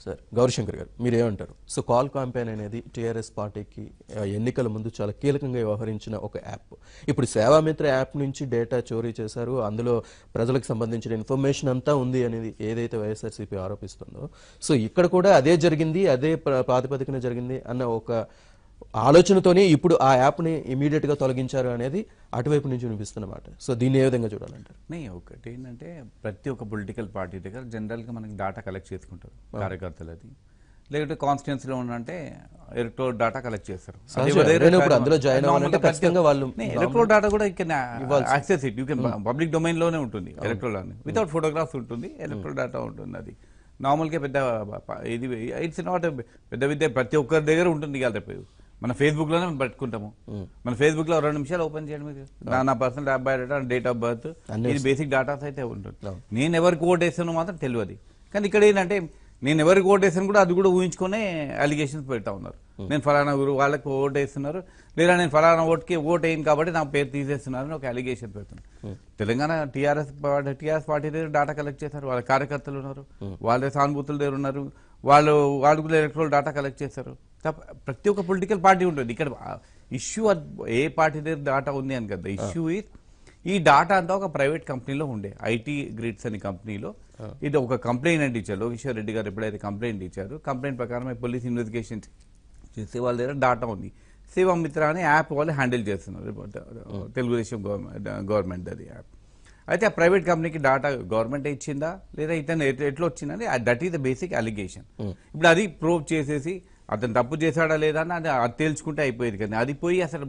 Sir Gauri Shankar గారు మీరేమంటారు? So call campaign అనేది టీఆర్ఎస్ పార్టీకి ఎన్నికల ముందు చాలా కీలకంగా వ్యవహరించిన ఒక యాప్. ఇప్పుడు సేవామిత్ర యాప్ నుంచి డేటా చోరీ చేశారు, అందులో ప్రజలకు సంబంధించిన ఇన్ఫర్మేషన్ అంతా ఉంది అనేది ఏదైతే వైఎస్ఆర్సీపీ ఆరోపిస్తుందో, సో ఇక్కడ కూడా అదే జరిగింది, అదే ప్రాతిపదికన జరిగింది అన్న ఒక ఆలోచనతోనే ఇప్పుడు ఆ యాప్ని ఇమీడియట్ గా తొలగించారు అనేది అటువైపు నుంచి వినిపిస్తున్నమాట. సో దీన్ని ఏ విధంగా చూడాలంటారు? ఒకటి ఏంటంటే ప్రతి ఒక్క పొలిటికల్ పార్టీ దగ్గర జనరల్గా మనకి డేటా కలెక్ట్ చేసుకుంటారు కార్యకర్తలది, లేకపోతే కాన్స్టిట్యున్సీలో ఉన్నంటే ఎలక్ట్రోల్ డేటా కలెక్ట్ చేస్తారు. అందులో జాయిన్ అవ్వాలంటే ఖచ్చితంగా వాళ్ళు ఎలక్ట్రోల్ డేటా కూడా you can access it, you can public domain లోనే ఉంటుంది ఎలక్ట్రోల్ అని, వితౌట్ ఫోటోగ్రాఫ్స్ ఉంటుంది, ఎలక్ట్రోల్ డేటా ఉంటుంది. అది నార్మల్గా పెద్ద ఇది ఇట్స్ నాట్ పెద్ద విద్య, ప్రతి ఒక్కరి దగ్గర ఉంటుంది. కదా మన ఫేస్బుక్ లోనే మనం పెట్టుకుంటాము, మన ఫేస్బుక్ లో 2 నిమిషాలు ఓపెన్ చేయండి మీరు, నా personal data, date of birth, ఇది బేసిక్ డేటాస్ అయితే ఉంటుంది. నేను ఎవరికి ఓట్ వేసానో మాత్రం తెలియదు. కానీ ఇక్కడ ఏంటంటే నేను ఎవరికి ఓట్ వేసాను కూడా అది కూడా ఊహించుకునే అలిగేషన్స్ పెడతా ఉన్నారు. నేను ఫలానా ఊరు వాళ్ళకి ఓట్ వేస్తున్నారు, లేదా నేను ఫలానా ఓట్కి ఓట్ వేయను కాబట్టి నా పేరు తీసేస్తున్నారు అని ఒక అలిగేషన్ పెడుతున్నారు. తెలంగాణ టీఆర్ఎస్ పార్టీ దగ్గర డేటా కలెక్ట్ చేశారు, వాళ్ళ కార్యకర్తలు ఉన్నారు, వాళ్ళ సానుభూతుల దగ్గర ఉన్నారు, వాళ్ళు కూడా ఎలక్ట్రల్ డేటా కలెక్ట్ చేస్తారు. ప్రతి ఒక్క పొలిటికల్ పార్టీ ఉంటుంది. ఇక్కడ ఇష్యూ ఏ పార్టీ దగ్గర డేటా ఉంది అని కదా, ఇష్యూ ఈ డేటా అంతా ఒక ప్రైవేట్ కంపెనీలో ఉండే, ఐటీ గ్రిడ్స్ అనే కంపెనీలో. ఇది ఒక కంప్లైంట్ ఇచ్చారు లోకేశ్వర్ రెడ్డి గారు, ఎప్పుడైతే కంప్లైంట్ ఇచ్చారు, కంప్లైంట్ ప్రకారం పోలీస్ ఇన్వెస్టిగేషన్ చేసి వాళ్ళ దగ్గర డేటా ఉంది. సేవామిత్ర అనే యాప్ వాళ్ళు హ్యాండిల్ చేస్తున్నారు, తెలుగుదేశం గవర్నమెంట్ అది యాప్. అయితే ఆ ప్రైవేట్ కంపెనీకి డేటా గవర్నమెంట్ ఇచ్చిందా లేదా ఇతను ఎట్లా వచ్చిందని, that is the basic allegation. ఇప్పుడు అది ప్రూవ్ చేసేసి అతను తప్పు చేశాడా లేదా అని అది తేల్చుకుంటే అయిపోయేది. కానీ అది పోయి అసలు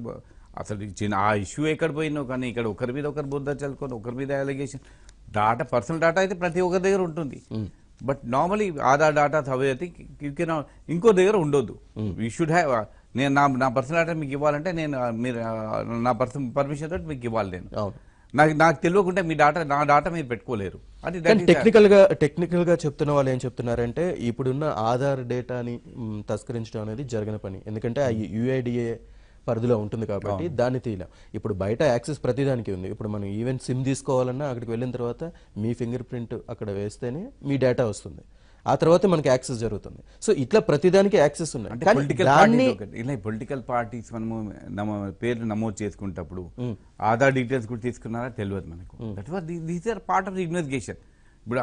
ఆ ఇష్యూ ఎక్కడ పోయినో, కానీ ఇక్కడ ఒకరి మీద ఒకరు బుద్ధ చల్లుకొని ఒకరి మీద అలిగేషన్. డేటా పర్సనల్ డేటా అయితే ప్రతి ఒక్కరి దగ్గర ఉంటుంది, బట్ నార్మలీ ఆధార్ డేటా అయితే ఇంకో దగ్గర ఉండొద్దు. యూ షుడ్ హ్యావ్, నేను నా పర్సనల్ డేటా మీకు ఇవ్వాలంటే నేను మీరు నా పర్మిషన్ తోటి మీకు ఇవ్వాలి. నేను నాకు తెలియకుంటే మీ నా డేటా మీరు పెట్టుకోలేరు. అది టెక్నికల్ గా చెప్తున్న వాళ్ళు ఏం చెప్తున్నారంటే ఇప్పుడున్న ఆధార్ డేటాని తస్కరించడం అనేది జరిగిన పని, ఎందుకంటే ఆ యుఐడిఏ పరిధిలో ఉంటుంది కాబట్టి దాన్ని తీయలేం. ఇప్పుడు బయట యాక్సెస్ ప్రతిదానికి ఉంది. ఇప్పుడు మనం ఈవెన్ సిమ్ తీసుకోవాలన్నా అక్కడికి వెళ్ళిన తర్వాత మీ ఫింగర్ ప్రింట్ అక్కడ వేస్తేనే మీ డేటా వస్తుంది, ఆ తర్వాత మనకి యాక్సెస్ జరుగుతుంది. సో ఇట్లా ప్రతిదానికి యాక్సెస్ ఉన్నాయి. పొలిటికల్ పార్టీస్ మనము పేర్లు నమోదు చేసుకునేటప్పుడు ఆధార్ డీటెయిల్స్ కూడా తీసుకున్నారా తెలియదు మనకు. That was these are part of the investigation. ఇప్పుడు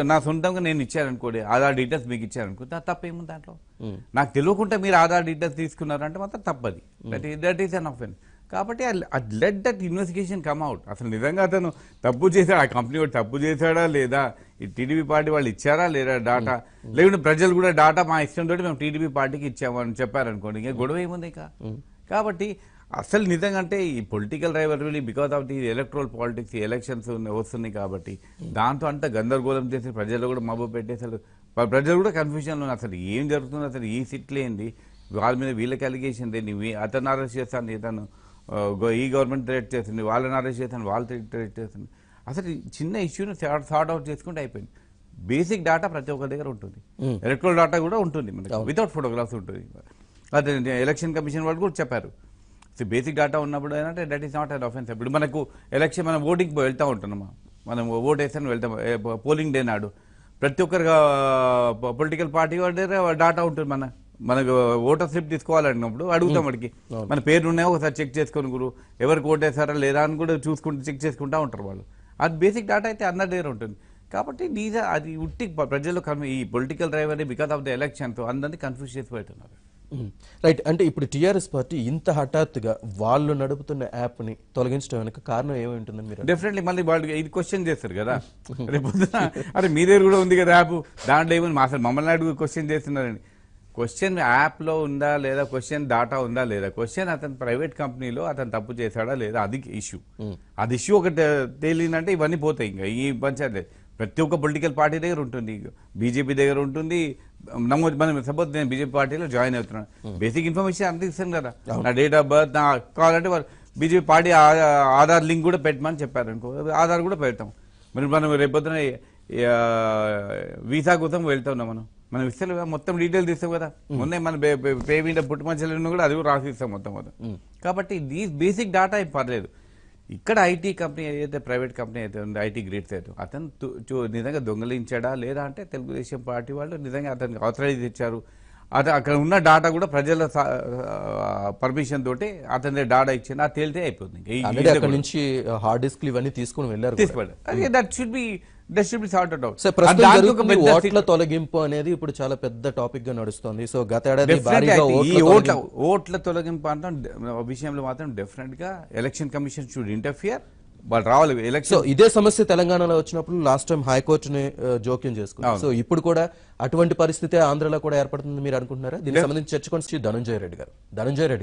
నా సొంతంగా నేను ఇచ్చారనుకోండి, ఆధార్ డీటెయిల్స్ మీకు ఇచ్చారనుకో, తప్పేముంది దాంట్లో? నాకు తెలియకుండా మీరు ఆధార్ డీటెయిల్స్ తీసుకున్నారంటే మాత్రం తప్పది. That is an offence. కాబట్టి let that investigation come out. అసలు నిజంగా అతను తప్పు చేశాడు, ఆ కంపెనీ వాడు తప్పు చేశాడా లేదా, ఈ టీడీపీ పార్టీ వాళ్ళు ఇచ్చారా లేదా డేటా, లేకుంటే ప్రజలు కూడా డేటా మా ఇష్టం తోటి మేము టీడీపీ పార్టీకి ఇచ్చామని చెప్పారనుకోండి, ఇంకా గొడవ ఏముంది ఇక. కాబట్టి అసలు నిజంగా అంటే ఈ political rivalry because of the electoral politics, elections వస్తున్నాయి కాబట్టి దాంతో అంతా గందరగోళం చేసి ప్రజలు కూడా మబ్బు పెట్టేసారు. ప్రజలు కూడా కన్ఫ్యూజన్లో అసలు ఏం జరుగుతుంది, అసలు ఈ సిట్లు ఏంది, వాళ్ళ మీద వీళ్ళకి అలిగేషన్ ఏంది, అతను అరెస్ట్ చేస్తాను, ఇతను ఈ గవర్నమెంట్ థ్రెట్ చేస్తుంది, వాళ్ళని అరెస్ట్ చేస్తాను, వాళ్ళు థ్రెట్ చేస్తుంది. అసలు చిన్న ఇష్యూని సార్ట్ అవుట్ చేసుకుంటే అయిపోయింది. బేసిక్ డేటా ప్రతి ఒక్కరి దగ్గర ఉంటుంది, ఎలక్ట్రల్ డేటా కూడా ఉంటుంది మనకి, వితౌట్ ఫోటోగ్రాఫ్స్ ఉంటుంది. అదే ఎలక్షన్ కమిషన్ వాళ్ళు కూడా చెప్పారు, బేసిక్ డేటా ఉన్నప్పుడు ఏంటంటే that is not an offence. ఇప్పుడు మనకు ఎలక్షన్ మనం ఓటింగ్ వెళ్తూ ఉంటున్నామా, మనం ఓట్ వేసాను వెళ్తాం, పోలింగ్ డే నాడు ప్రతి ఒక్కరు పొలిటికల్ పార్టీ వాళ్ళ దగ్గర డేటా ఉంటుంది. మనకు ఓటర్ స్లిప్ తీసుకోవాలన్నప్పుడు అడుగుతాం, వాడికి మన పేరు ఉన్నాయో ఒకసారి చెక్ చేసుకొని గురు ఎవరికి ఓట్ వేసారా లేదా అని కూడా చూసుకుంటూ చెక్ చేసుకుంటూ ఉంటారు వాళ్ళు. అది బేసిక్ డేటా అయితే అందరి దగ్గర ఉంటుంది. కాబట్టి అది ఉట్టి ప్రజలు ఈ political driver because of the elections అందరినీ కన్ఫ్యూజ్ చేసి పెడుతున్నారు. రైట్. అంటే ఇప్పుడు టీఆర్ఎస్ పార్టీ ఇంత హఠాత్తుగా వాళ్ళు నడుపుతున్న యాప్ ని తొలగించడం వెనక కారణం ఏమై ఉంటుందని మీరు? డెఫినెట్లీ మళ్ళీ వాళ్ళు ఇది క్వశ్చన్ చేస్తారు కదా, రేపు అరే మీ దగ్గర కూడా ఉంది కదా యాప్, దాంట్లో ఏమని అసలు మమ్మల్ని అడుగు క్వశ్చన్ చేస్తున్నారని. క్వశ్చన్ యాప్లో ఉందా లేదా, క్వశ్చన్ డేటా ఉందా లేదా, క్వశ్చన్ అతను ప్రైవేట్ కంపెనీలో అతను తప్పు చేశాడా లేదా, అది ఇష్యూ. అది ఇష్యూ ఒకటి తేలిందంటే ఇవన్నీ పోతాయి. ఇంకా ఈ పంచాయతీ ప్రతి ఒక్క పొలిటికల్ పార్టీ దగ్గర ఉంటుంది, బీజేపీ దగ్గర ఉంటుంది. నమోదు మనం సపోజ్ నేను బీజేపీ పార్టీలో జాయిన్ అవుతున్నాను, బేసిక్ ఇన్ఫర్మేషన్ అంత ఇస్తాను కదా, నా డేట్ ఆఫ్ బర్త్, నా కావాలంటే వాళ్ళు బీజేపీ పార్టీ ఆధార్ లింక్ కూడా పెట్టమని చెప్పారు అనుకో, ఆధార్ కూడా పెడతాం. మరి మనం రేపొద్దున వీసా కోసం వెళ్తున్నాం, మనం ఇస్తాం మొత్తం డీటెయిల్స్ ఇస్తాం కదా, మొన్నే మన పేమెంట్ పుట్టుమంచెలు కూడా అది కూడా రాసి ఇస్తాం మొత్తం. కాబట్టి దీస్ బేసిక్ డేటా ఏం పర్లేదు. ఇక్కడ ఐటీ కంపెనీ ఏదైతే ప్రైవేట్ కంపెనీ అయితే ఉందో ఐటీ గ్రేడ్స్ అయితే అతను నిజంగా దొంగలించాడా లేదా అంటే తెలుగుదేశం పార్టీ వాళ్ళు నిజంగా అతనికి ఆథరైజ్ ఇచ్చారు. అక్కడ ఉన్న డాటా కూడా ప్రజల పర్మిషన్ తోటి అతని డాటా ఇచ్చింది అది తేలితే అయిపోతుంది. అక్కడ నుంచి హార్డ్ డిస్క్ ఇవన్నీ తీసుకుని వెళ్ళారు. That should be sorted out. ఓట్ల తొలగింపు అనేది ఇప్పుడు చాలా పెద్ద టాపిక్ గా నడుస్తుంది. సో గత ఏడాది ఓట్ల తొలగింపు అంటాం విషయంలో మాత్రం డెఫినెట్ గా ఎలక్షన్ కమిషన్ షుడ్ ఇంటర్ఫియర్. వాళ్ళు రావాలి ఎలక్షన్. ఇదే సమస్య తెలంగాణలో వచ్చినప్పుడు లాస్ట్ టైం హైకోర్టుని జోక్యం చేసుకున్నారు. సో ఇప్పుడు కూడా అటువంటి పరిస్థితి ఆంధ్రలో కూడా ఏర్పడుతుంది మీరు అనుకుంటున్నారా? దీనికి సంబంధించి చర్చకొని ధనంజయ రెడ్డి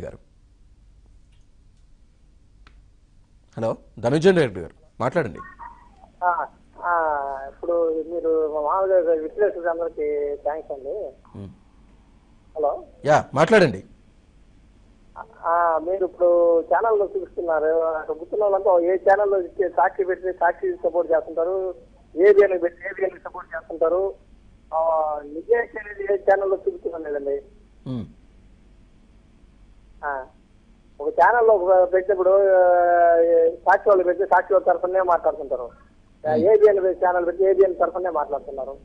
గారు హలో ధనంజయ రెడ్డి గారు మాట్లాడండి. ఇప్పుడు మీరు మామూలుగా విశ్లేషకులందరికీ థ్యాంక్స్ అండి. హలో మాట్లాడండి. మీరు ఇప్పుడు ఛానల్లో చూపిస్తున్నారు, అక్కడ కూర్చున్న వాళ్ళంతా ఏ ఛానల్లో సాక్షి పెట్టి సాక్షి సపోర్ట్ చేస్తుంటారు, ఏబిఎన్ పెట్టి ఏబిఎన్ సపోర్ట్ చేస్తుంటారు. నిజేష్ అనేది ఏ ఛానల్లో చూపిస్తున్నాను లేదండి. ఒక ఛానల్లో పెట్టినప్పుడు సాక్షి వాళ్ళు పెట్టి సాక్షి వాళ్ళ తరఫునే మాట్లాడుతుంటారు, ఏబిఎన్ ఛానల్ పెట్టి ఏబిఎన్ తరఫునే మాట్లాడుతున్నారు.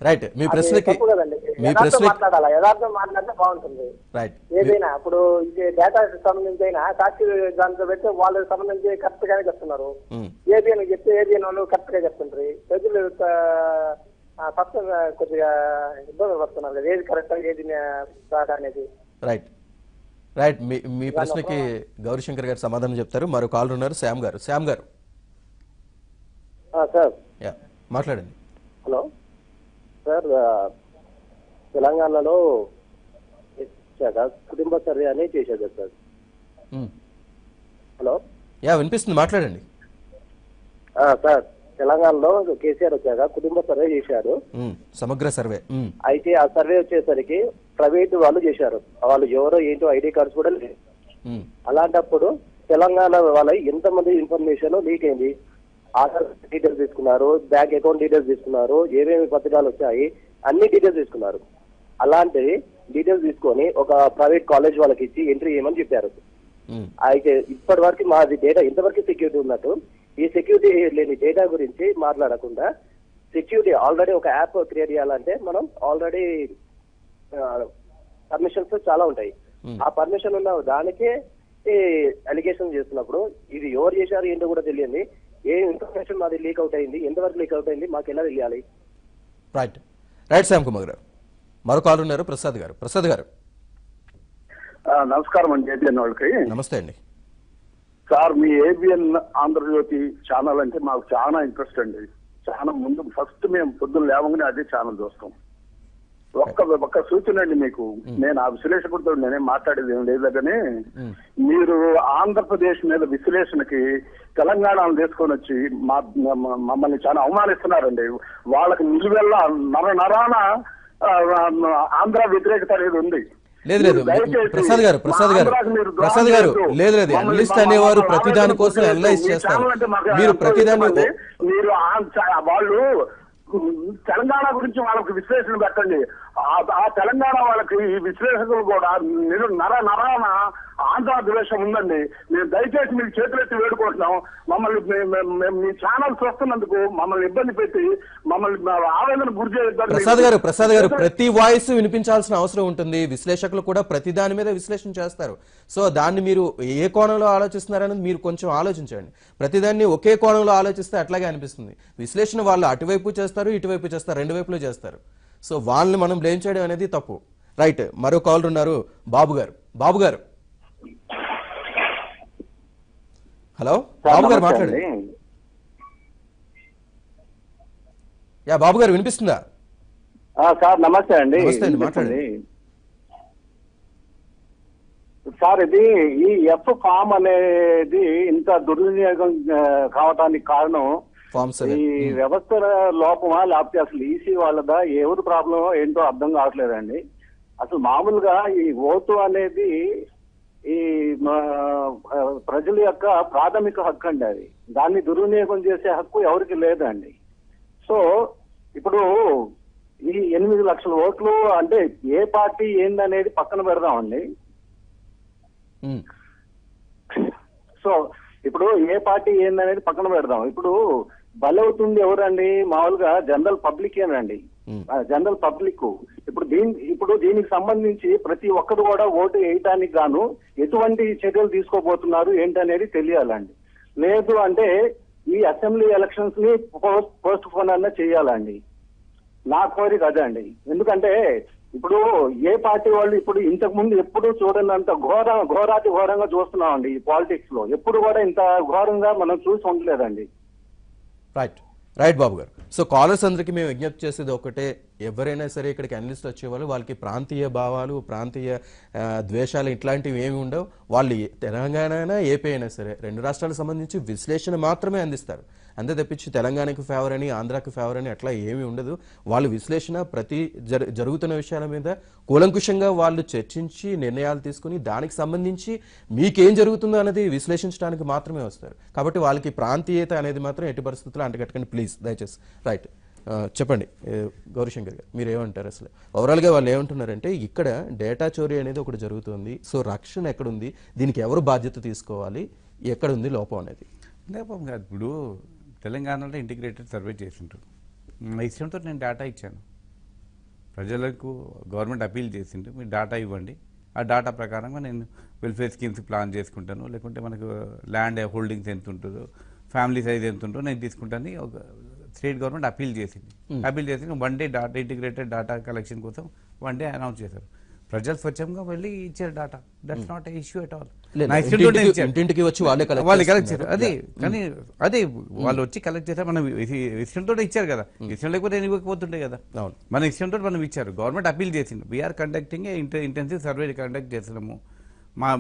రైట్. మీ ప్రశ్నకి మాట్లాడాలా, యథార్థం మాట్లాడితే బాగుంటుంది. ఏదైనా ఇప్పుడు ఇది డేటాకి సంబంధించి అయినా సాక్షి దాంట్లో పెడితే వాళ్ళకి సంబంధించి కరెక్ట్ గానే చెప్తున్నారు. ఏబిఎన్ చెప్తే ఏబిఎన్ వాళ్ళు కరెక్ట్ గా చెప్తుంటారు. ప్రజలు ఫస్ట్ కొద్దిగా ఇబ్బంది పడుతున్నారు కదా, ఏది కరెక్ట్ ఏది అనేది. రైట్. మీ ప్రశ్నకి గౌరీశంకర్ గారు సమాధానం చెప్తారు. మరో కాలర్ ఉన్నారు, శ్యామ్ గారు. సార్ మాట్లాడండి. హలో సార్, తెలంగాణలో కుటుంబ సర్వే అని చేశారు సార్. హలో వినిపిస్తుంది, మాట్లాడండి. సార్, తెలంగాణలో కేసీఆర్ వచ్చాక కుటుంబ సర్వే చేశారు, సమగ్ర సర్వే. అయితే ఆ సర్వే వచ్చేసరికి ప్రైవేట్ వాళ్ళు చేశారు. వాళ్ళు ఎవరో ఏంటో ఐడి కార్డ్స్ కూడా లేదు. అలాంటప్పుడు తెలంగాణ వాళ్ళ ఎంతమంది ఇన్ఫర్మేషన్ లీక్ అయింది, ఆధార్ డీటెయిల్స్ తీసుకున్నారు, బ్యాంక్ అకౌంట్ డీటెయిల్స్ తీసుకున్నారు, ఏమేమి పత్రికలు వచ్చాయి అన్ని డీటెయిల్స్ తీసుకున్నారు. అలాంటి డీటెయిల్స్ తీసుకొని ఒక ప్రైవేట్ కాలేజ్ వాళ్ళకి ఇచ్చి ఎంట్రీ చేయమని చెప్పారు. అయితే ఇప్పటి వరకు మాది డేటా ఇంతవరకు సెక్యూరిటీ ఉన్నట్టు, ఈ సెక్యూరిటీ లేని డేటా గురించి మాట్లాడకుండా సెక్యూరిటీ ఆల్రెడీ ఒక యాప్ క్రియేట్ చేయాలంటే మనం ఆల్రెడీ పర్మిషన్స్ చాలా ఉంటాయి. ఆ పర్మిషన్ ఉన్న దానికే అలిగేషన్ చేస్తున్నప్పుడు ఇది ఎవరు చేశారు ఏంటో కూడా తెలియంది, ఏ ఇన్ఫర్మేషన్ మాది లీక్ అవుట్ అయింది, ఎంతవరకు లీక్ అవుట్ అయింది, మాకు ఎలా తెలియాలి? రైట్ శ్యామ్ కుమార్ గారు. మరో కాల్ ఉన్నారు, ప్రసాద్ గారు. నమస్కారం అండి. ఏబిఎన్ వాళ్ళకి నమస్తే అండి. సార్, మీ ఏబిఎన్ ఆంధ్రజ్యోతి ఛానల్ అంటే మాకు చాలా ఇంట్రెస్ట్ అండి. చాలా ముందు ఫస్ట్ మేము పొద్దున్న లేవగానే అదే ఛానల్ చూస్తాం. ఒక్క సూచన అండి మీకు, నేను ఆ విశ్లేషకుడితో నేనే మాట్లాడేది ఏం లేదు కానీ, మీరు ఆంధ్రప్రదేశ్ మీద విశ్లేషణకి తెలంగాణను తీసుకొని వచ్చి మమ్మల్ని చాలా అవమానిస్తున్నారండి. వాళ్ళకి నిలువెల్లా నరాన ఆంధ్ర వ్యతిరేకత అనేది ఉంది. లేదు ప్రసాద్ గారు లేదు అనలిస్ట్ అనేవారు ప్రతిదాని కోసం అనలైజ్ చేస్తారు. మీరు ప్రతిదాన్ని మీరు వాళ్ళు తెలంగాణ గురించి వాళ్ళకి విశ్లేషణ పెట్టండి. ఆ తెలంగాణ వాళ్ళకి ఈ విశ్లేషకులు కూడా నరాన ఆంధ్ర ద్వేషం ఉందండి. మేము దయచేసి మీకు చేతులెత్తి వేడుకుంటున్నాం. మమ్మల్ని మీ ఛానల్స్ వస్తున్నందుకు మమ్మల్ని ఇబ్బంది పెట్టి మమ్మల్ని ఆవేదన గురి చేయొద్దని. ప్రసాద్ గారు ప్రతి వాయిస్ వినిపించాల్సిన అవసరం ఉంటుంది. విశ్లేషకులు కూడా ప్రతి దాని మీద విశ్లేషణ చేస్తారు. సో దాన్ని మీరు ఏ కోణంలో ఆలోచిస్తున్నారనేది మీరు కొంచెం ఆలోచించండి. ప్రతిదాన్ని ఒకే కోణంలో ఆలోచిస్తే అట్లాగే అనిపిస్తుంది. విశ్లేషణ వాళ్ళు అటువైపు చేస్తారు, ఇటువైపు చేస్తారు, రెండు వైపులు చేస్తారు. సో వాళ్ళని మనం బ్లేమ్ చేయడం అనేది తప్పు. రైట్. మరో కాలర్ ఉన్నారు, బాబు గారు. హలో బాబు గారు మాట్లాడండి. బాబు గారు వినిపిస్తుందా? సార్ నమస్తే అండి. మాట్లాడండి సార్. ఇది ఈ ఎఫ్ ఫామ్ అనేది ఇంత దుర్వినియోగం కావటానికి కారణం ఈ వ్యవస్థ లోపమా, లేకపోతే అసలు ఈసీ వాళ్ళదా, ఎవరు ప్రాబ్లం ఏంటో అర్థం కావట్లేదండి. అసలు మామూలుగా ఈ ఓటు అనేది ఈ ప్రజల యొక్క ప్రాథమిక హక్కు అండి. అది దాన్ని దుర్వినియోగం చేసే హక్కు ఎవరికి లేదండి. సో ఇప్పుడు ఈ 8 లక్షల ఓట్లు అంటే ఏ పార్టీ ఏందనేది పక్కన పెడదామండి. సో ఇప్పుడు ఏ పార్టీ ఏందనేది పక్కన పెడదాం. ఇప్పుడు బలవుతుంది ఎవరండి? మామూలుగా జనరల్ పబ్లిక్ ఏనండి, జనరల్ పబ్లిక్. ఇప్పుడు దీనికి సంబంధించి ప్రతి ఒక్కరు కూడా ఓటు వేయటానికి గాను ఎటువంటి చర్యలు తీసుకోబోతున్నారు ఏంటనేది తెలియాలండి. లేదు అంటే ఈ అసెంబ్లీ ఎలక్షన్స్ ని పోస్ట్ పోన్ అన్న చేయాలండి. నా కోరిక అదే అండి. ఎందుకంటే ఇప్పుడు ఏ పార్టీ వాళ్ళు ఇప్పుడు ఇంతకు ముందు ఎప్పుడు చూడనంత ఘోరాతి ఘోరంగా చూస్తున్నామండి ఈ పాలిటిక్స్ లో. ఎప్పుడు కూడా ఇంత ఘోరంగా మనం చూసి ఉండలేదండి. రైట్ బాబు గారు. సో కాలర్స్ అందరికీ మేము విజ్ఞప్తి చేసేది ఒకటే, ఎవరైనా సరే ఇక్కడికి అనలిస్ట్ వచ్చేవాళ్ళు వాళ్ళకి ప్రాంతీయ భావాలు, ప్రాంతీయ ద్వేషాలు ఇట్లాంటివి ఏమి ఉండవు. వాళ్ళు తెలంగాణ అయినా ఏపీ అయినా సరే 2 రాష్ట్రాలకు సంబంధించి విశ్లేషణ మాత్రమే అందిస్తారు. అంతే తప్పించి తెలంగాణకు ఫేవర్ అని ఆంధ్రాకి ఫేవర్ అని అట్లా ఏమీ ఉండదు. వాళ్ళు విశ్లేషణ ప్రతి జరుగుతున్న విషయాల మీద కూలంకుషంగా వాళ్ళు చర్చించి నిర్ణయాలు తీసుకుని దానికి సంబంధించి మీకేం జరుగుతుందో అనేది విశ్లేషించడానికి మాత్రమే వస్తారు. కాబట్టి వాళ్ళకి ప్రాంతీయత అనేది మాత్రం ఎట్టి పరిస్థితుల్లో అంటగట్టకండి ప్లీజ్, దయచేసి. రైట్, చెప్పండి గౌరీశంకర్ గారు, మీరు ఏమంటారు? అసలు ఓవరాల్గా వాళ్ళు ఏమంటున్నారంటే ఇక్కడ డేటా చోరీ అనేది ఒకటి జరుగుతుంది. సో రక్షణ ఎక్కడుంది, దీనికి ఎవరు బాధ్యత తీసుకోవాలి, ఎక్కడుంది లోపం అనేది? లోపం కాదు. ఇప్పుడు తెలంగాణలో ఇంటిగ్రేటెడ్ సర్వే చేసిండ్రు. నా ఇష్టంతో నేను డేటా ఇచ్చాను. ప్రజలకు గవర్నమెంట్ అపీల్ చేసిండ్రు, మీరు డేటా ఇవ్వండి, ఆ డేటా ప్రకారంగా నేను వెల్ఫేర్ స్కీమ్స్ ప్లాన్ చేసుకుంటాను, లేకుంటే మనకు ల్యాండ్ హోల్డింగ్స్ ఎంత ఉంటుందో, ఫ్యామిలీ సైజ్ ఎంత ఉంటుందో నేను తీసుకుంటాను. ఒక స్టేట్ గవర్నమెంట్ అపీల్ చేసింది. 1 day data integrated data collection కోసం 1 డే అనౌన్స్ చేశారు. ప్రజలు స్వచ్ఛంగా వెళ్ళి ఇచ్చారు data. That's not issue at all. ఇంటింటికి వచ్చి వాళ్ళే కలెక్ట్ చేశారు. అదే కానీ అదే వాళ్ళు వచ్చి కలెక్ట్ చేశారు. మనం ఇష్టంతో ఇచ్చారు కదా, ఇష్టం లేకపోతే నేను ఇవ్వకపోతుండే కదా. మన ఇష్టంతో మనం ఇచ్చారు. గవర్నమెంట్ అపీల్ చేసింది, we're conducting intensive survey conduct చేస్తున్నాము,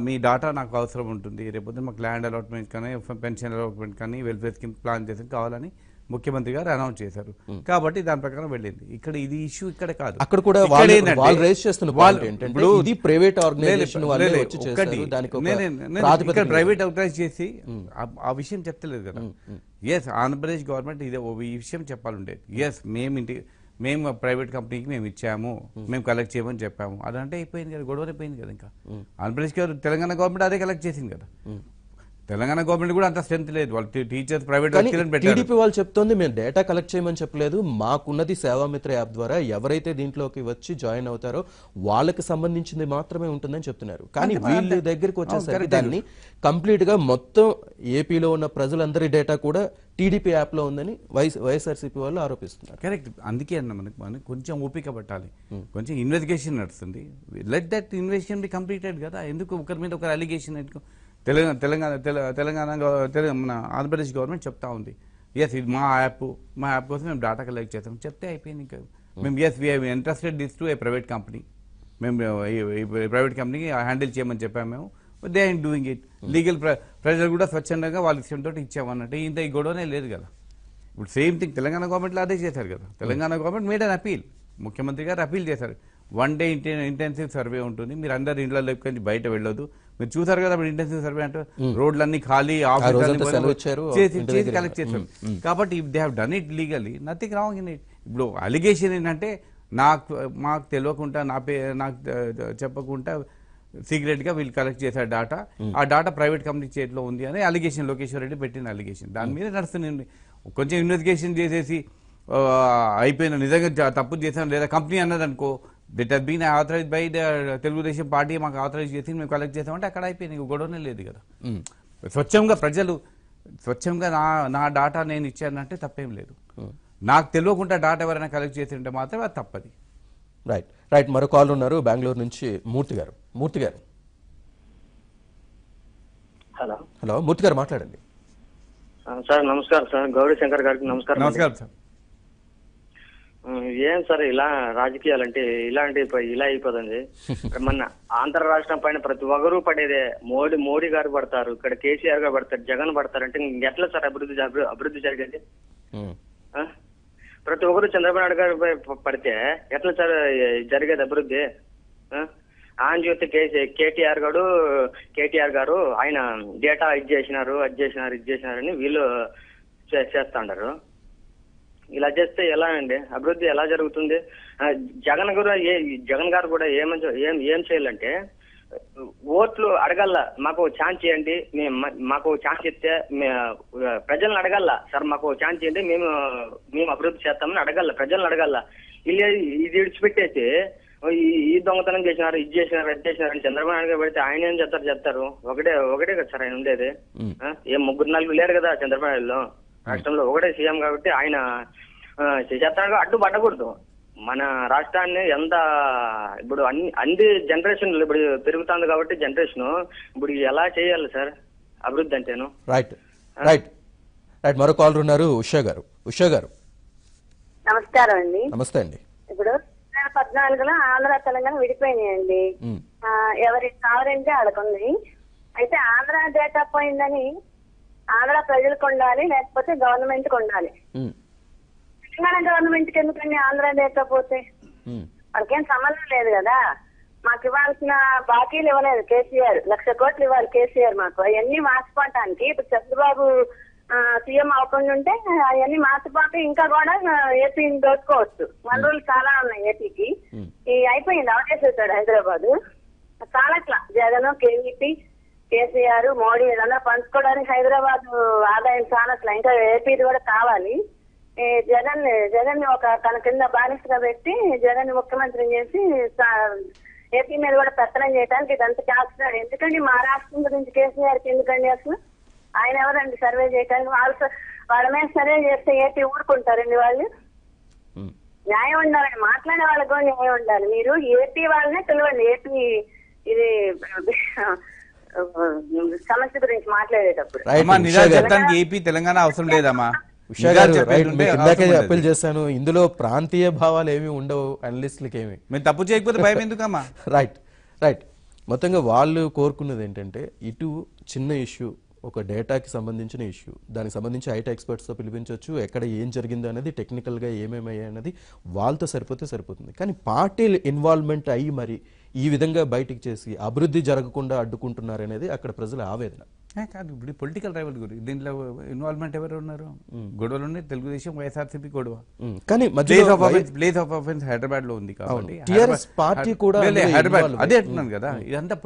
మీ డాటా నాకు అవసరం ఉంటుంది, రేపు మాకు ల్యాండ్ అలాట్మెంట్ కానీ పెన్షన్ అలాట్మెంట్ కానీ వెల్ఫేర్ స్కీమ్ ప్లాన్ చేసి కావాలని ముఖ్యమంత్రి గారు అనౌన్స్ చేశారు. కాబట్టి దాని ప్రకారం వెళ్ళింది. ఇక్కడ ఇది ఇష్యూ ఇక్కడ కాదు. అక్కడ కూడా ప్రైవేట్ ఆర్గనైజ్ చేసి ఆ విషయం చెప్తలేదు కదా. ఎస్, ఆంధ్రప్రదేశ్ గవర్నమెంట్ ఇదే ఈ విషయం చెప్పాలంటే, ఎస్ మేము ప్రైవేట్ కంపెనీకి మేము ఇచ్చాము, మేము కలెక్ట్ చేయమని చెప్పాము, అదంటే అయిపోయింది కదా, గొడవ అయిపోయింది కదా. ఇంకా ఆంధ్రప్రదేశ్ గారు తెలంగాణ గవర్నమెంట్ అదే కలెక్ట్ చేసింది కదా. తెలంగాణ గవర్నమెంట్ కూడా అంత స్ట్రెంత్ లేదు. వాళ్ళు టీచర్స్ ప్రైవేట్ టీడీపీ వాళ్ళు చెప్తోంది మేము డేటా కలెక్ట్ చేయమని చెప్పలేదు, మాకున్నది సేవామిత్ర యాప్ ద్వారా ఎవరైతే దీంట్లోకి వచ్చి జాయిన్ అవుతారో వాళ్ళకి సంబంధించింది మాత్రమే ఉంటుందని చెప్తున్నారు. కానీ వీళ్ళ దగ్గరికి వచ్చేసరికి దాన్ని కంప్లీట్ గా మొత్తం ఏపీలో ఉన్న ప్రజలందరి డేటా కూడా టీడీపీ యాప్ లో ఉందని వైఎస్ఆర్సీపీ వాళ్ళు ఆరోపిస్తున్నారు. కరెక్ట్. అందుకే అన్న మనకు కొంచెం ఓపిక పట్టాలి, కొంచెం ఇన్వెస్టిగేషన్ నడుస్తుంది. Let that investigation be completed కదా. ఎందుకు ఒకరి మీద ఒకరు అలిగేషన్ తెలంగాణ మన ఆంధ్రప్రదేశ్ గవర్నమెంట్ చెప్తా ఉంది, ఎస్ ఇది మా యాప్ కోసం మేము డేటా కలెక్ట్ చేస్తాం చెప్తే అయిపోయింది. ఇంకా మేము yes we have interested this to a private company, మేము ప్రైవేట్ కంపెనీకి హ్యాండిల్ చేయమని చెప్పాము. మేము they are doing it legal. ప్రజలు కూడా స్వచ్ఛందంగా వాళ్ళ ఇష్టంతో ఇచ్చామన్నట్టు ఇంత ఈ గొడవనే లేదు కదా. ఇప్పుడు సేమ్ థింగ్ తెలంగాణ గవర్నమెంట్లో అదే చేశారు కదా. Telangana government made an appeal, ముఖ్యమంత్రి గారు అపీల్ చేశారు, 1 డే ఇంటెన్సివ్ సర్వే ఉంటుంది, మీరు అందరు ఇండ్లలోకి నుంచి బయట వెళ్ళొద్దు. మీరు చూసారు కదా ఇప్పుడు ఇంటెన్సివ్ సర్వే అంటే రోడ్లన్నీ ఖాళీ, చేసి కలెక్ట్ చేశారు. కాబట్టి if they have done it legally, nothing wrong in it. ఇప్పుడు అలిగేషన్ ఏంటంటే మాకు తెలియకుండా నాకు చెప్పకుండా సీక్రెట్ గా వీళ్ళు కలెక్ట్ చేశారు డేటా, ఆ డేటా ప్రైవేట్ కంపెనీ చేతిలో ఉంది అని అలిగేషన్ లోకేశ్వర్ రెడ్డి పెట్టిన అలిగేషన్. దాని మీద నడుస్తుంది. కొంచెం ఇన్వెస్టిగేషన్ చేసేసి అయిపోయిన నిజంగా తప్పు చేశాను లేదా కంపెనీ అన్నది అనుకో, it has been authorise by the Telugu Desam party, మాకు ఆథరైజ్ చేసి మేము కలెక్ట్ చేసామంటే అక్కడ అయిపోయింది, గొడవనే లేదు కదా. స్వచ్ఛంగా ప్రజలు స్వచ్ఛంగా నా డాటా నేను ఇచ్చానంటే తప్పేం లేదు. నాకు తెలియకుండా డాటా ఎవరైనా కలెక్ట్ చేసి ఉంటే మాత్రం అది తప్పది. రైట్. మరో కాల్ ఉన్నారు బెంగళూరు నుంచి, మూర్తి గారు. హలో మూర్తి గారు మాట్లాడండి. సార్ నమస్కారం సార్, గౌరీ శంకర్ గారికి నమస్కారం. నమస్కారం సార్. ఏం సార్ ఇలా రాజకీయాలంటే ఇలా అయిపోతుంది. మన ఆంధ్ర రాష్ట్రం పైన ప్రతి ఒక్కరూ పడేదే, మోడీ గారు పడతారు, ఇక్కడ కేసీఆర్ గారు పడతారు, జగన్ పడతారు. అంటే ఎట్లా సార్ అభివృద్ధి జరిగేది? ప్రతి ఒక్కరు చంద్రబాబు నాయుడు గారు పడితే ఎట్లా సార్ జరిగేది అభివృద్ధి? ఆయన చూస్తే కేటీఆర్ గారు ఆయన డేటా ఇది చేసినారు అని వీళ్ళు చేస్తా ఉంటారు. ఇలా చేస్తే ఎలా అండి అభివృద్ధి ఎలా జరుగుతుంది? జగన్ గారు కూడా ఏం చేయాలంటే ఓట్లు అడగల్లా, మాకు ఛాన్స్ చేయండి, మాకు ఛాన్స్ ఇస్తే ప్రజలను అడగల్లా, సార్ మాకు ఛాన్స్ చేయండి, మేము అభివృద్ధి చేస్తామని అడగల్లా, ప్రజలను అడగల్లా. ఇది విడిచిపెట్టేసి ఈ దొంగతనం చేసినారు, ఇది చేసినారు, అది చేసినారు అని చంద్రబాబు నాయుడు గారు పెడితే ఆయన ఏం చెప్తారు? ఒకటే కదా సార్ ఆయన ఉండేది. ఏం 3-4 లేరు కదా చంద్రబాబు నాయుడులో, రాష్ట్రంలో ఒకటే సీఎం కాబట్టి ఆయన చెప్తాడు. అడ్డు పడకూడదు. మన రాష్ట్రాన్ని ఎంత ఇప్పుడు అన్ని జనరేషన్ ఇప్పుడు పెరుగుతుంది కాబట్టి జనరేషన్ ఇప్పుడు ఎలా చేయాలి సార్ అభివృద్ధి అంటేను? రైట్ రైట్ రైట్ మరో కాలర్ ఉన్నారు, ఉషా గారు. ఉషా గారు నమస్కారం అండి. నమస్తే అండి. ఇప్పుడు 2014లో ఆంధ్ర తెలంగాణ విడిపోయినాయండి. ఎవరికి కావాలంటే వాళ్ళకుంది. అయితే ఆంధ్ర డేటా పోయిందని ఆంధ్ర ప్రజలకు ఉండాలి, లేకపోతే గవర్నమెంట్ కు ఉండాలి. తెలంగాణ గవర్నమెంట్ కి ఎందుకండి ఆంధ్ర డేటా పోతే? వాళ్ళకేం సంబంధం లేదు కదా. మాకు ఇవ్వాల్సిన బాకీలు ఇవ్వలేదు కేసీఆర్, 1,00,000 కోట్లు ఇవ్వాలి కేసీఆర్ మాకు. అవన్నీ మార్చుకోవటానికి ఇప్పుడు చంద్రబాబు సీఎం అవ్వకుండా ఉంటే అవన్నీ మార్చిపోతే ఇంకా కూడా ఏపీని దోచుకోవచ్చు. వనరులు చాలా ఉన్నాయి ఏపీకి. అయిపోయింది, అవచేసేసాడు హైదరాబాద్. చాలా జగన్, కేవీపీ, కేసీఆర్, మోడీ ఏదన్నా పంచుకోవడానికి హైదరాబాద్ ఆదాయం చాలా ఇంకా ఏపీది కూడా కావాలి. జగన్ ఒక తన కింద బానిసగా పెట్టి జగన్ ముఖ్యమంత్రిని చేసి ఏపీ మీద కూడా పెత్తనం చేయడానికి ఇదంతా చేస్తున్నాడు. ఎందుకండి మా రాష్ట్రం గురించి కేసీఆర్కి ఎందుకండి అసలు? ఆయన ఎవరండి సర్వే చేయడానికి? వాళ్ళ మీద సర్వే చేస్తే ఏపీ ఊరుకుంటారండి వాళ్ళు? న్యాయం ఉండాలండి, మాట్లాడే వాళ్ళకు కూడా న్యాయం ఉండాలి. మీరు ఏపీ వాళ్ళనే పిలవండి. ఏపీ ఇది సమస్య గురించి మాట్లాడేటప్పుడు ఏపీ తెలంగాణ అవసరం లేదమ్మా. ఉషా గారు ఇందాకే అప్పీల్ చేశాను, ఇందులో ప్రాంతీయ భావాలు ఏమి ఉండవు అనలిస్టులకి ఏమి. మేము తప్పు చేయకపోతే భయం ఎందుకమ్మా? రైట్ రైట్ మొత్తంగా వాళ్ళు కోరుకున్నది ఏంటంటే ఇటు చిన్న ఇష్యూ, ఒక డేటాకి సంబంధించిన ఇష్యూ, దానికి సంబంధించి ఐటీ ఎక్స్పర్ట్స్తో పిలిపించవచ్చు, ఎక్కడ ఏం జరిగిందో అనేది టెక్నికల్గా ఏమేమయ్యాయి అనేది వాళ్ళతో సరిపోతుంది. కానీ పార్టీలు ఇన్వాల్వ్మెంట్ అయ్యి మరి ఈ విధంగా బయటికి చేసి అభివృద్ధి జరగకుండా అడ్డుకుంటున్నారు అనేది అక్కడ ప్రజల ఆవేదన. కాదు, ఇప్పుడు పొలిటికల్ రైవల్ గురి దీంట్లో ఇన్వాల్వ్మెంట్ ఎవరు ఉన్నారు? గొడవలు ఉన్నాయి, తెలుగుదేశం వైఎస్ఆర్సీపీ గొడవ. కానీ ప్లేస్ ఆఫ్ ఆఫెన్స్ హైదరాబాద్ లో ఉంది కాబట్టి పార్టీ కూడా హైదరాబాద్ అదే అంటున్నాను కదా. ఇదంతా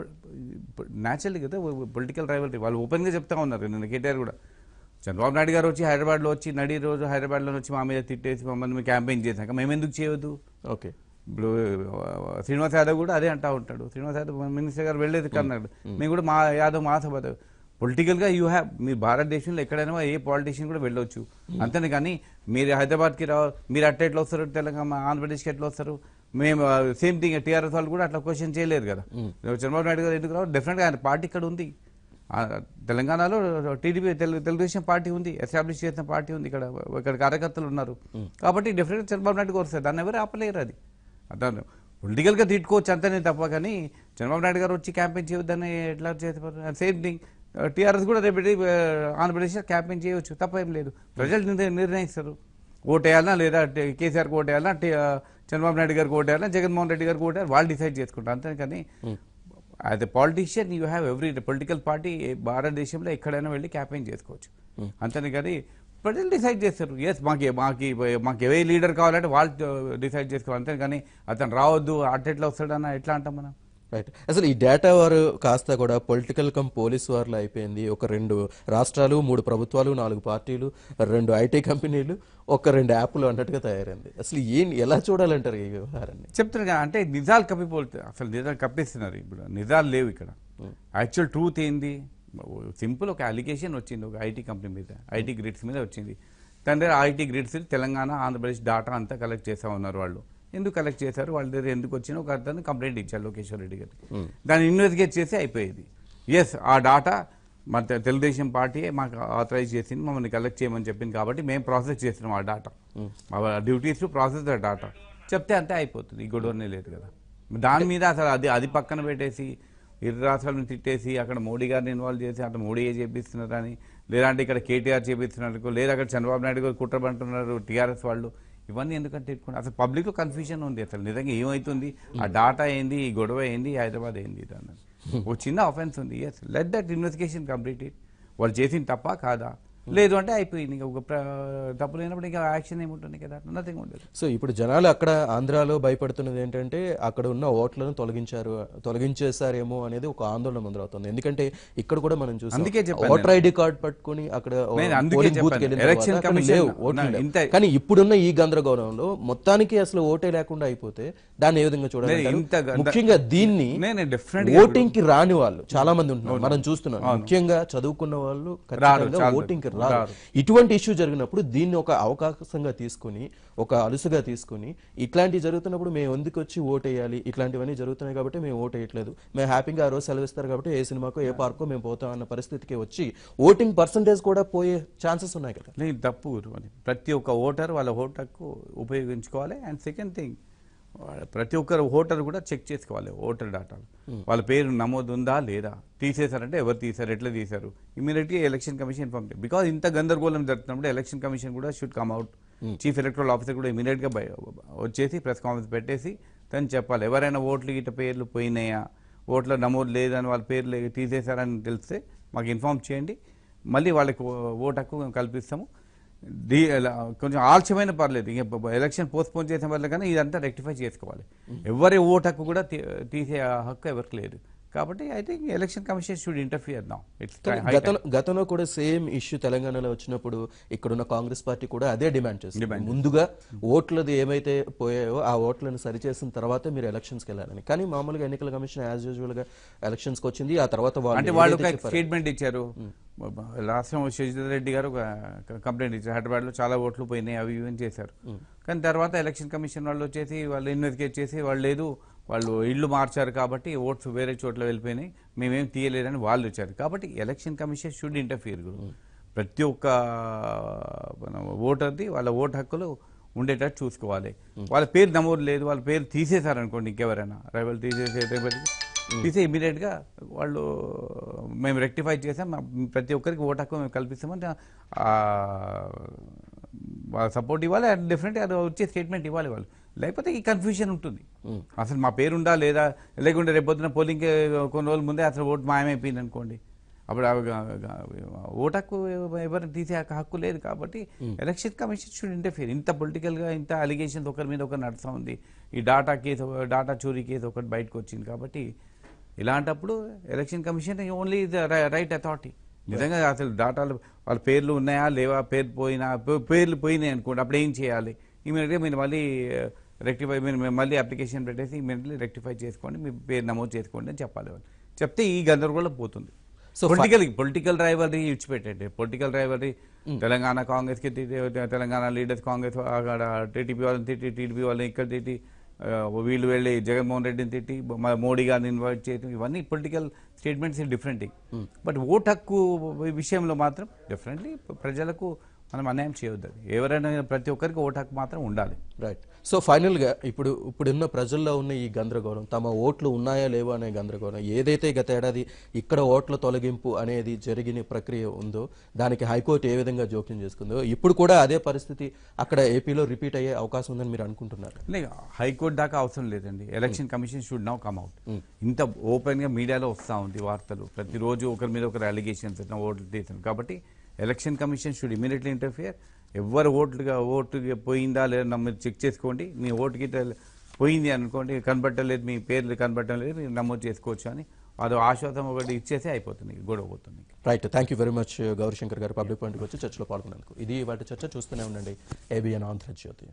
న్యాచురల్ కదా పొలిటికల్ రైవల్. వాళ్ళు ఓపెన్ గా చెప్తా ఉన్నారు. నిన్న కేటీఆర్ కూడా చంద్రబాబు నాయుడు గారు వచ్చి హైదరాబాద్ లో వచ్చి నడి రోజు హైదరాబాద్ లో వచ్చి మా మీద తిట్టేసి మమ్మల్ని క్యాంపెయిన్ చేశాక మేము ఎందుకు చేయవద్దు? ఓకే, ఇప్పుడు శ్రీనివాస్ యాదవ్ కూడా అదే అంటా ఉంటాడు. శ్రీనివాస్ యాదవ్ మినిస్టర్ గారు వెళ్ళేది కన్నాడు, మేము కూడా మా యాదవ్ మా సభ పొలిటికల్గా మీ భారతదేశంలో ఎక్కడైనా ఏ పాలిటీషియన్ కూడా వెళ్ళొచ్చు అంతేనే. కానీ మీరు హైదరాబాద్కి మీరు అట్ట ఎట్లా వస్తారు, తెలంగాణ ఆంధ్రప్రదేశ్కి ఎట్లా వస్తారు? మేము సేమ్ థింగ్ టీఆర్ఎస్ వాళ్ళు కూడా అట్లా క్వశ్చన్ చేయలేరు కదా. చంద్రబాబు నాయుడు గారు ఎందుకు రావు? డెఫినెట్గా ఆయన పార్టీ ఇక్కడ ఉంది. తెలంగాణలో టీడీపీ తెలుగుదేశం పార్టీ ఉంది, ఎస్టాబ్లిష్ చేసిన పార్టీ ఉంది, ఇక్కడ కార్యకర్తలు ఉన్నారు కాబట్టి డెఫినెట్గా చంద్రబాబు నాయుడు గారు వస్తారు. దాన్ని ఎవరు ఆపలేరు. అది దాన్ని పొలిటికల్గా తిట్టుకోవచ్చు అంతనే తప్ప, కానీ చంద్రబాబు నాయుడు గారు వచ్చి క్యాంపెయిన్ చేయొద్దని ఎట్లా చేస్తారు? సేమ్ థింగ్ టీఆర్ఎస్ కూడా రేపు ఆంధ్రప్రదేశ్ క్యాంపెయిన్ చేయవచ్చు, తప్పేం లేదు. ప్రజలు నిర్ణయిస్తారు ఓటేయాలన్నా లేదా కేసీఆర్కి ఓటేయాలన్నా, చంద్రబాబు నాయుడు గారికి ఓటేయాలన్నా, జగన్మోహన్ రెడ్డి గారికి ఓటేయాలి, వాళ్ళు డిసైడ్ చేసుకుంటారు అంతేకాని as a politician you have every political party భారతదేశంలో ఎక్కడైనా వెళ్ళి క్యాంపెయిన్ చేసుకోవచ్చు అంతేనే. కానీ ప్రజలు డిసైడ్ చేస్తారు. ఎస్ మాకు ఏ లీడర్ కావాలంటే వాళ్ళు డిసైడ్ చేసుకోవాలి అంతే. కానీ అతను రావద్దు అట్లా వస్తాడన్న ఎట్లా అంటాం మనం? రైట్. అసలు ఈ డేటా వారు కాస్త కూడా పొలిటికల్ పోలీస్ వార్లు అయిపోయింది. ఒక 2 రాష్ట్రాలు, 3 ప్రభుత్వాలు, 4 పార్టీలు, 2 ఐటీ కంపెనీలు, ఒక 2 యాప్లు అన్నట్టుగా తయారైంది. అసలు ఎలా చూడాలంటారు ఈ వ్యవహారాన్ని? చెప్తున్నా అంటే నిజాలు కప్పిపోతే అసలు నిజాలు కప్పిస్తున్నారు. ఇప్పుడు నిజాలు లేవు ఇక్కడ. యాక్చువల్ ట్రూత్ ఏంది? సింపుల్ ఒక అలిగేషన్ వచ్చింది ఒక ఐటీ కంపెనీ మీద, ఐటీ గ్రిడ్స్ మీద వచ్చింది. తండ్రి IT grids Telangana Andhra Pradesh data అంతా కలెక్ట్ చేస్తా ఉన్నారు. వాళ్ళు ఎందుకు కలెక్ట్ చేశారు, వాళ్ళ దగ్గర ఎందుకు వచ్చినా ఒక అతను కంప్లైంట్ ఇచ్చారు లోకేశ్వర్ రెడ్డి గారికి. దాన్ని ఇన్వెస్టిగేట్ చేసి అయిపోయేది. ఎస్ ఆ డాటా మన తెలుగుదేశం పార్టీ మాకు ఆథరైజ్ చేసింది, మమ్మల్ని కలెక్ట్ చేయమని చెప్పింది కాబట్టి మేము ప్రాసెస్ చేస్తున్నాం ఆ డాటా. మా duties to process the data చెప్తే అంతే అయిపోతుంది. ఈ గొడవనే లేదు కదా. దాని మీద అసలు అది పక్కన పెట్టేసి ఇరు రాష్ట్రాలను తిట్టేసి అక్కడ మోడీ గారిని ఇన్వాల్వ్ చేసి అక్కడ మోడీ చేపిస్తున్నారని, లేదంటే ఇక్కడ కేటీఆర్ చేపిస్తున్నారు, లేదా అక్కడ చంద్రబాబు నాయుడు గారు కుట్రబంటున్నారు టీఆర్ఎస్ వాళ్ళు, ఇవన్నీ ఎందుకంటే అసలు పబ్లిక్లో కన్ఫ్యూజన్ ఉంది. అసలు నిజంగా ఏమవుతుంది, ఆ డాటా ఏంది, ఈ గొడవ ఏంది, హైదరాబాద్ ఏంది అన్నది ఒక చిన్న ఆఫెన్స్ ఉంది. Yes let that investigation complete it. వాళ్ళు చేసిన తప్ప కాదా? లేదు అంటే అయిపోయింది. ఇంకా ఒక తప్పు లేనప్పుడు ఇంకా యాక్షన్ ఏముంటుంది కదా, నథింగ్ ఉండదు. సో ఇప్పుడు జనాలు అక్కడ ఆంధ్రాలో భయపడుతున్నది ఏంటంటే అక్కడ ఉన్న ఓట్లను తొలగించేశారేమో అనేది ఒక ఆందోళన మొదలవుతుంది. ఎందుకంటే ఇక్కడ కూడా మనం అందుకే చూసాం చెప్పాను ఓటర్ ఐడి కార్డ్ పట్టుకుని అక్కడ నేను అందుకే పోలింగ్ బూత్కి చెప్పాను. వెళ్ళిన ఎలక్షన్ తర్వాత అక్కడ కమిషన్ లేవు, ఓట్లు లేవు. ఇంత- కానీ ఇప్పుడున్న ఈ గందరగోళంలో మొత్తానికి అసలు ఓటే లేకుండా అయిపోతే దాన్ని ఏ విధంగా చూడాలి? ఇంత ముఖ్యంగా దీన్ని నేను డెఫినెట్ ఓటింగ్ కి రాని వాళ్ళు చాలా మంది ఉంటున్నారు, మనం చూస్తున్నాం. ముఖ్యంగా చదువుకున్న వాళ్ళు ఖచ్చితంగా ఓటింగ్ కి రారు. ఇటువంటి ఇష్యూ జరిగినప్పుడు దీన్ని ఒక అవకాశంగా తీసుకుని, ఒక అలుసుగా తీసుకుని, ఇట్లాంటివి జరుగుతున్నప్పుడు మేము ఎందుకు వచ్చి ఓటేయాలి, ఇట్లాంటివన్నీ జరుగుతున్నాయి కాబట్టి మేము ఓటేయట్లేదు, మేము హ్యాపీగా ఆ రోజు సెలవిస్తారు కాబట్టి ఏ సినిమాకో ఏ పార్కో మేము పోతాం అన్న పరిస్థితికి వచ్చి ఓటింగ్ పర్సంటేజ్ కూడా పోయే ఛాన్సెస్ ఉన్నాయి కదా. లేదు, తప్పు అని ప్రతి ఒక్క ఓటర్ వాళ్ళ ఓటు హక్కు ఉపయోగించుకోవాలి. అండ్ సెకండ్ థింగ్, ప్రతి ఒక్కరు ఓటర్ కూడా చెక్ చేసుకోవాలి ఓటర్ డాటాలు, వాళ్ళ పేరు నమోదు ఉందా లేదా, తీసేశారంటే ఎవరు తీశారు, ఎట్లా తీశారు, ఇమీడియట్గా ఎలక్షన్ కమిషన్ ఇన్ఫార్మ్ చేయాలి. బికాజ్ ఇంత గందరగోళం జరుగుతున్నప్పుడు ఎలక్షన్ కమిషన్ కూడా should come out, chief electoral officer కూడా ఇమీడియట్గా వచ్చేసి ప్రెస్ కాన్ఫరెన్స్ పెట్టేసి తను చెప్పాలి, ఎవరైనా ఓట్లు ఇట్లా పేర్లు పోయినాయా, ఓట్ల నమోదు లేదని వాళ్ళ పేర్లు తీసేశారని తెలిస్తే మాకు ఇన్ఫార్మ్ చేయండి, మళ్ళీ వాళ్ళకి ఓటు హక్కు కల్పిస్తాము. కొంచెం ఆలస్యమైన పర్లేదు, ఇంక ఎలక్షన్ పోస్ట్పోన్ చేసిన వల్ల కానీ ఇదంతా రెక్టిఫై చేసుకోవాలి. ఎవరి ఓటు హక్కు కూడా తీసే హక్కు ఎవరికి లేదు. కాబట్టి I think election commission should interfere now. గతంలో కూడా సేమ్ ఇష్యూ తెలంగాణలో వచ్చినప్పుడు ఇక్కడున్న కాంగ్రెస్ పార్టీ కూడా అదే డిమాండ్ చేస్తుంది, ముందుగా ఓట్లది ఏమైతే పోయాయో ఆ ఓట్లను సరిచేసిన తర్వాత మీరు ఎలక్షన్స్కి వెళ్ళాలని. కానీ మామూలుగా ఎన్నికల కమిషన్ యాజ్ యూజువల్ గా ఎలక్షన్స్కి వచ్చింది, ఆ తర్వాత వాళ్ళు ఒక స్టేట్మెంట్ ఇచ్చారు. రాష్ట్రం శశిధర్ రెడ్డి గారు కంప్లైంట్ ఇచ్చారు, హైదరాబాద్లో చాలా ఓట్లు పోయినాయి అవి ఇవి చేశారు. కానీ తర్వాత ఎలక్షన్ కమిషన్ వాళ్ళు వచ్చేసి వాళ్ళు ఇన్వెస్టిగేట్ చేసి వాళ్ళు లేదు, వాళ్ళు ఇళ్ళు మార్చారు కాబట్టి ఓట్స్ వేరే చోట్ల వెళ్ళిపోయినాయి, మేమేం తీయలేదని వాళ్ళు వచ్చారు. కాబట్టి ఎలక్షన్ కమిషన్ షుడ్ ఇంటర్ఫియర్. ప్రతి ఒక్క ఓటర్ది వాళ్ళ ఓటు హక్కులు ఉండేటట్టు చూసుకోవాలి. వాళ్ళ పేరు నమోదు లేదు, వాళ్ళ పేరు తీసేశారనుకోండి, ఇంకెవరైనా రైవల్ తీసే ఇమీడియట్గా వాళ్ళు మేము రెక్టిఫై చేసాం, ప్రతి ఒక్కరికి ఓటు హక్కు మేము కల్పిస్తామని సపోర్ట్ ఇవ్వాలి. అండ్ డెఫినెట్గా అది వచ్చే స్టేట్మెంట్ ఇవ్వాలి వాళ్ళు, లేకపోతే ఈ కన్ఫ్యూజన్ ఉంటుంది. అసలు మా పేరు ఉందా లేదా, లేకుంటే రేపొద్దున పోలింగ్ కొన్ని రోజుల ముందే అసలు ఓటు మాయమైపోయింది అనుకోండి, అప్పుడు ఓటు హక్కు ఎవరిని తీసే హక్కు లేదు. కాబట్టి ఎలక్షన్ కమిషన్ షుడ్ ఇంటర్ఫియర్. ఇంత పొలిటికల్గా ఇంత అలిగేషన్స్ ఒకరి మీద ఒకరు నడుస్తూ ఉంది, ఈ డాటా చోరీ కేసు ఒకటి బయటకు వచ్చింది. కాబట్టి ఇలాంటప్పుడు election commission only the right authority. నిజంగా అసలు డాటాలు వాళ్ళ పేర్లు ఉన్నాయా లేవా, పేర్లు పోయినాయి అనుకోండి, అప్పుడు ఏం చేయాలి, ఇమీడియట్గా మీరు మళ్ళీ రెక్టిఫై, మీరు మళ్ళీ అప్లికేషన్ పెట్టేసి ఇమీడియట్లీ రెక్టిఫై చేసుకోండి, మీ పేరు నమోదు చేసుకోండి అని చెప్పాలి వాళ్ళు. చెప్తే ఈ గందరగోళం పోతుంది. సో పొలిటికల్ రైవలరీ ఇచ్చిపెట్టండి. పొలిటికల్ రైవలరీ తెలంగాణ కాంగ్రెస్కి తెలంగాణ లీడర్స్ కాంగ్రెస్ అక్కడ టీడీపీ వాళ్ళని తిట్టి, టీడీపీ వాళ్ళని ఇక్కడ తిట్టి, వీళ్ళు వెళ్ళి జగన్మోహన్ రెడ్డిని తిట్టి మోడీ గారిని ఇన్వైట్ చేయడం, ఇవన్నీ political statements different. But vote హక్కు విషయంలో మాత్రం డెఫినెట్లీ ప్రజలకు మనం అన్యాయం చేయొద్దు. ఎవరైనా ప్రతి ఒక్కరికి ఓటు హక్కు మాత్రం ఉండాలి. రైట్. సో ఫైనల్గా ఇప్పుడున్న ప్రజల్లో ఉన్న ఈ గందరగోళం, తమ ఓట్లు ఉన్నాయా లేవా అనే గందరగోళం, ఏదైతే గత ఏడాది ఇక్కడ ఓట్ల తొలగింపు అనేది జరిగిన ప్రక్రియ ఉందో దానికి హైకోర్టు ఏ విధంగా జోక్యం చేసుకుందో, ఇప్పుడు కూడా అదే పరిస్థితి అక్కడ ఏపీలో రిపీట్ అయ్యే అవకాశం ఉందని మీరు అనుకుంటున్నారు? హైకోర్టు దాకా అవసరం లేదండి. Election commission should now come out. ఇంత ఓపెన్గా మీడియాలో వస్తూ ఉంది వార్తలు, ప్రతిరోజు ఒకరి మీద ఒకరు అలిగేషన్స్ ఓట్లు తీసాను. కాబట్టి election commission should immediately interfere. ఎవరు ఓటు పోయిందా లేదా మీరు చెక్ చేసుకోండి, మీ ఓటుకి పోయింది అనుకోండి, కనబట్టలేదు, మీ పేర్లు కనబట్టలేదు, మీరు నమోదు చేసుకోవచ్చు అని అది ఆశ్వాసం ఒకటి ఇచ్చేసి అయిపోతుంది, గొడవ పోతుంది. Right. Thank you very much Gauri Shankar గారు పబ్లిక్ పాయింట్కి వచ్చి చర్చలో పాల్గొన్నందుకు. ఇది వాటి చర్చ. చూస్తూనే ఉండండి ABN ఆంధ్రజ్యోతి.